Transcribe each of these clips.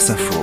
France Info.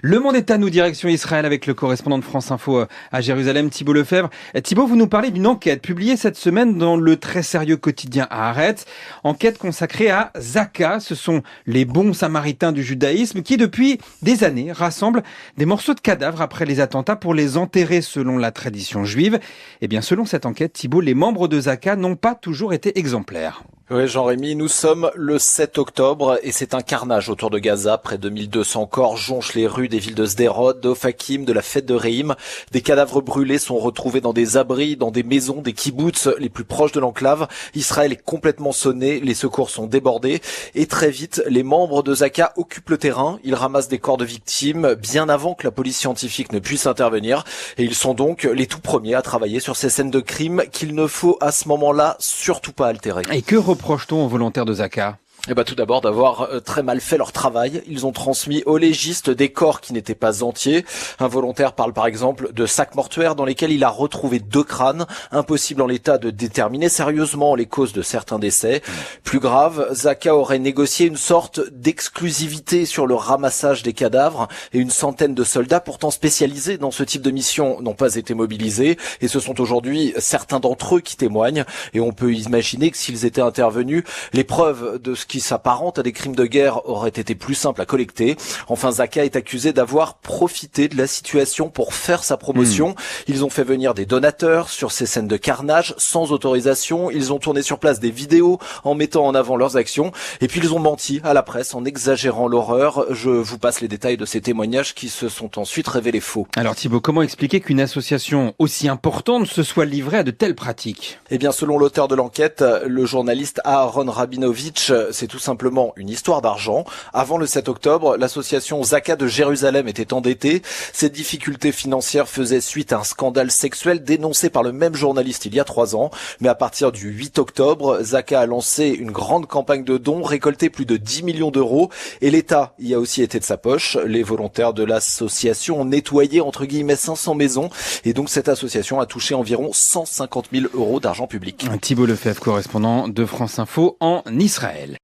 Le monde est à nous, direction Israël avec le correspondant de France Info à Jérusalem, Thibault Lefebvre. Thibault, vous nous parlez d'une enquête publiée cette semaine dans le très sérieux quotidien Haaretz. Enquête consacrée à Zaka. Ce sont les bons samaritains du judaïsme qui, depuis des années, rassemblent des morceaux de cadavres après les attentats pour les enterrer selon la tradition juive. Eh bien, selon cette enquête, Thibault, les membres de Zaka n'ont pas toujours été exemplaires. Oui, Jean-Rémy, nous sommes le 7 octobre et c'est un carnage autour de Gaza. Près de 1200 corps jonchent les rues des villes de Sderot, d'Ofakim, de la fête de Reim. Des cadavres brûlés sont retrouvés dans des abris, dans des maisons, des kibboutz les plus proches de l'enclave. Israël est complètement sonné, les secours sont débordés et très vite, les membres de Zaka occupent le terrain. Ils ramassent des corps de victimes bien avant que la police scientifique ne puisse intervenir et ils sont donc les tout premiers à travailler sur ces scènes de crime qu'il ne faut à ce moment-là surtout pas altérer. Et que reproche-t-on aux volontaires de Zaka ? Tout d'abord d'avoir très mal fait leur travail. Ils ont transmis aux légistes des corps qui n'étaient pas entiers. Un volontaire parle par exemple de sacs mortuaires dans lesquels il a retrouvé 2 crânes. Impossible en l'état de déterminer sérieusement les causes de certains décès. Plus grave, Zaka aurait négocié une sorte d'exclusivité sur le ramassage des cadavres et une centaine de soldats pourtant spécialisés dans ce type de mission n'ont pas été mobilisés et ce sont aujourd'hui certains d'entre eux qui témoignent et on peut imaginer que s'ils étaient intervenus, les preuves de ce qui s'apparente à des crimes de guerre auraient été plus simples à collecter. Enfin, Zaka est accusé d'avoir profité de la situation pour faire sa promotion. Ils ont fait venir des donateurs sur ces scènes de carnage sans autorisation. Ils ont tourné sur place des vidéos en mettant en avant leurs actions. Et puis ils ont menti à la presse en exagérant l'horreur. Je vous passe les détails de ces témoignages qui se sont ensuite révélés faux. Alors Thibault, comment expliquer qu'une association aussi importante se soit livrée à de telles pratiques ? Eh bien, selon l'auteur de l'enquête, le journaliste Aaron Rabinovitch, c'est tout simplement une histoire d'argent. Avant le 7 octobre, l'association Zaka de Jérusalem était endettée. Ces difficultés financières faisaient suite à un scandale sexuel dénoncé par le même journaliste il y a 3 ans. Mais à partir du 8 octobre, Zaka a lancé une grande campagne de dons, récolté plus de 10 millions d'euros. Et l'État y a aussi été de sa poche. Les volontaires de l'association ont nettoyé entre guillemets 500 maisons. Et donc cette association a touché environ 150 000 euros d'argent public. Thibault Lefebvre, correspondant de France Info en Israël.